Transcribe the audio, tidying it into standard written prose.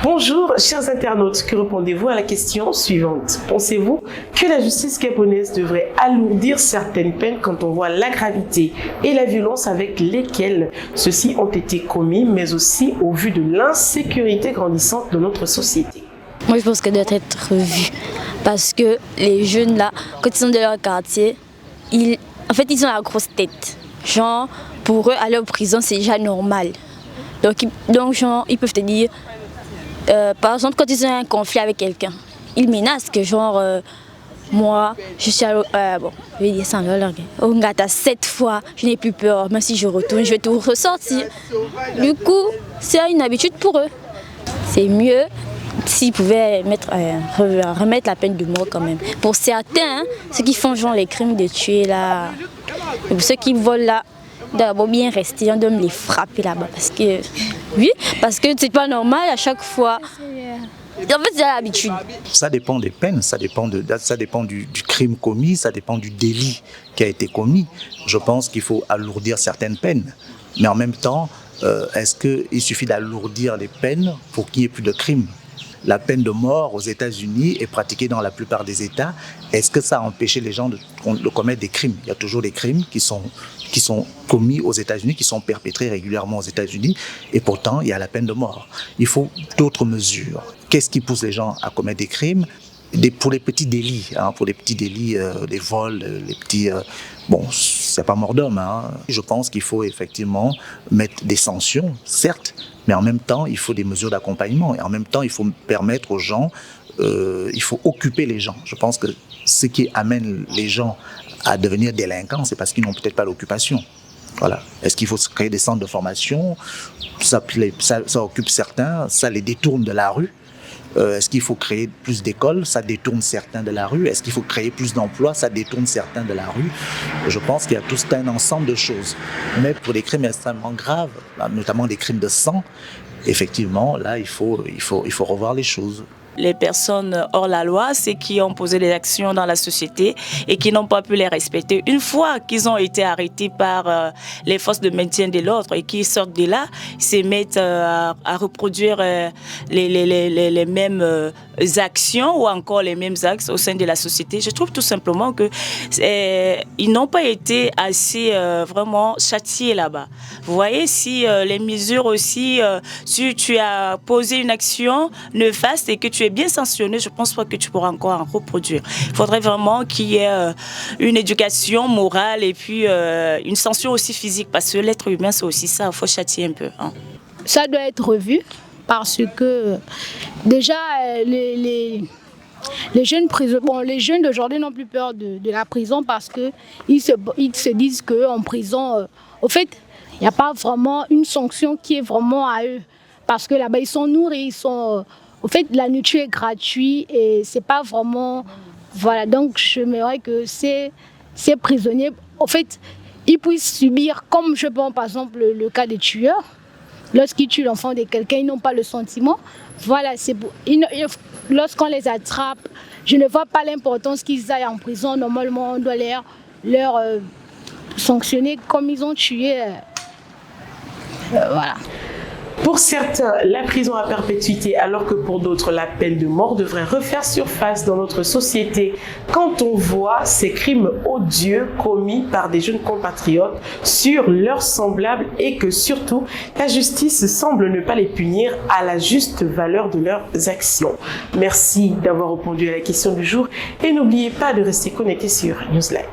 Bonjour, chers internautes, que répondez-vous à la question suivante? Pensez-vous que la justice gabonaise devrait alourdir certaines peines quand on voit la gravité et la violence avec lesquelles ceux-ci ont été commis, mais aussi au vu de l'insécurité grandissante de notre société? Moi, je pense qu'elle doit être revue parce que les jeunes là, quand ils sont dans leur quartier, ils ont la grosse tête. Genre, pour eux, aller en prison, c'est déjà normal. Donc genre, ils peuvent te dire, par exemple, quand ils ont un conflit avec quelqu'un, ils menacent que genre, moi, je suis allé, bon, je vais dire ça en langue. Oh, gata, 7 fois, je n'ai plus peur, même si je retourne, je vais tout ressortir. Du coup, c'est une habitude pour eux. C'est mieux s'ils pouvaient remettre la peine de mort quand même. Pour certains, hein, ceux qui font genre les crimes de tuer là, pour ceux qui volent là, d'abord bien rester, on doit me les frapper là-bas parce que c'est pas normal à chaque fois. En fait, c'est l'habitude. Ça dépend des peines, ça dépend du crime commis, ça dépend du délit qui a été commis. Je pense qu'il faut alourdir certaines peines, mais en même temps, est-ce qu'il suffit d'alourdir les peines pour qu'il n'y ait plus de crimes? La peine de mort aux États-Unis est pratiquée dans la plupart des États. Est-ce que ça a empêché les gens de commettre des crimes? Il y a toujours des crimes qui sont commis aux États-Unis, qui sont perpétrés régulièrement aux États-Unis, et pourtant il y a la peine de mort. Il faut d'autres mesures. Qu'est-ce qui pousse les gens à commettre des crimes? Pour les petits délits, les vols, les petits... bon, c'est pas mort d'homme. Je pense qu'il faut effectivement mettre des sanctions, certes, mais en même temps, il faut des mesures d'accompagnement. Et en même temps, il faut permettre aux gens, il faut occuper les gens. Je pense que ce qui amène les gens à devenir délinquants, c'est parce qu'ils n'ont peut-être pas l'occupation. Voilà. Est-ce qu'il faut créer des centres de formation? Ça occupe certains, ça les détourne de la rue. Est-ce qu'il faut créer plus d'écoles? Ça détourne certains de la rue. Est-ce qu'il faut créer plus d'emplois? Ça détourne certains de la rue. Je pense qu'il y a tout un ensemble de choses. Mais pour des crimes extrêmement graves, notamment des crimes de sang, effectivement, là, il faut revoir les choses. Les personnes hors la loi, c'est qui ont posé des actions dans la société et qui n'ont pas pu les respecter. Une fois qu'ils ont été arrêtés par les forces de maintien de l'ordre et qu'ils sortent de là, ils se mettent à reproduire les mêmes actions ou encore les mêmes actes au sein de la société. Je trouve tout simplement qu'ils n'ont pas été assez vraiment châtiés là-bas. Vous voyez, si les mesures aussi, si tu as posé une action néfaste et que tu es bien sanctionné, je ne pense pas que tu pourras encore en reproduire. Il faudrait vraiment qu'il y ait une éducation morale et puis une sanction aussi physique, parce que l'être humain, c'est aussi ça, il faut châtier un peu. Ça doit être revu parce que déjà les jeunes d'aujourd'hui n'ont plus peur de la prison parce qu'ils se disent qu'en prison, au fait, il n'y a pas vraiment une sanction qui est vraiment à eux. Parce que là-bas, ils sont nourris, au fait, la nourriture est gratuite et c'est pas vraiment... Voilà, donc j'aimerais que ces prisonniers, au fait, ils puissent subir, comme je pense par exemple le cas des tueurs. Lorsqu'ils tuent l'enfant de quelqu'un, ils n'ont pas le sentiment. Voilà, lorsqu'on les attrape, je ne vois pas l'importance qu'ils aillent en prison. Normalement, on doit leur sanctionner comme ils ont tué. Voilà. Pour certains, la prison à perpétuité, alors que pour d'autres, la peine de mort devrait refaire surface dans notre société quand on voit ces crimes odieux commis par des jeunes compatriotes sur leurs semblables et que surtout, la justice semble ne pas les punir à la juste valeur de leurs actions. Merci d'avoir répondu à la question du jour et n'oubliez pas de rester connecté sur Newsline.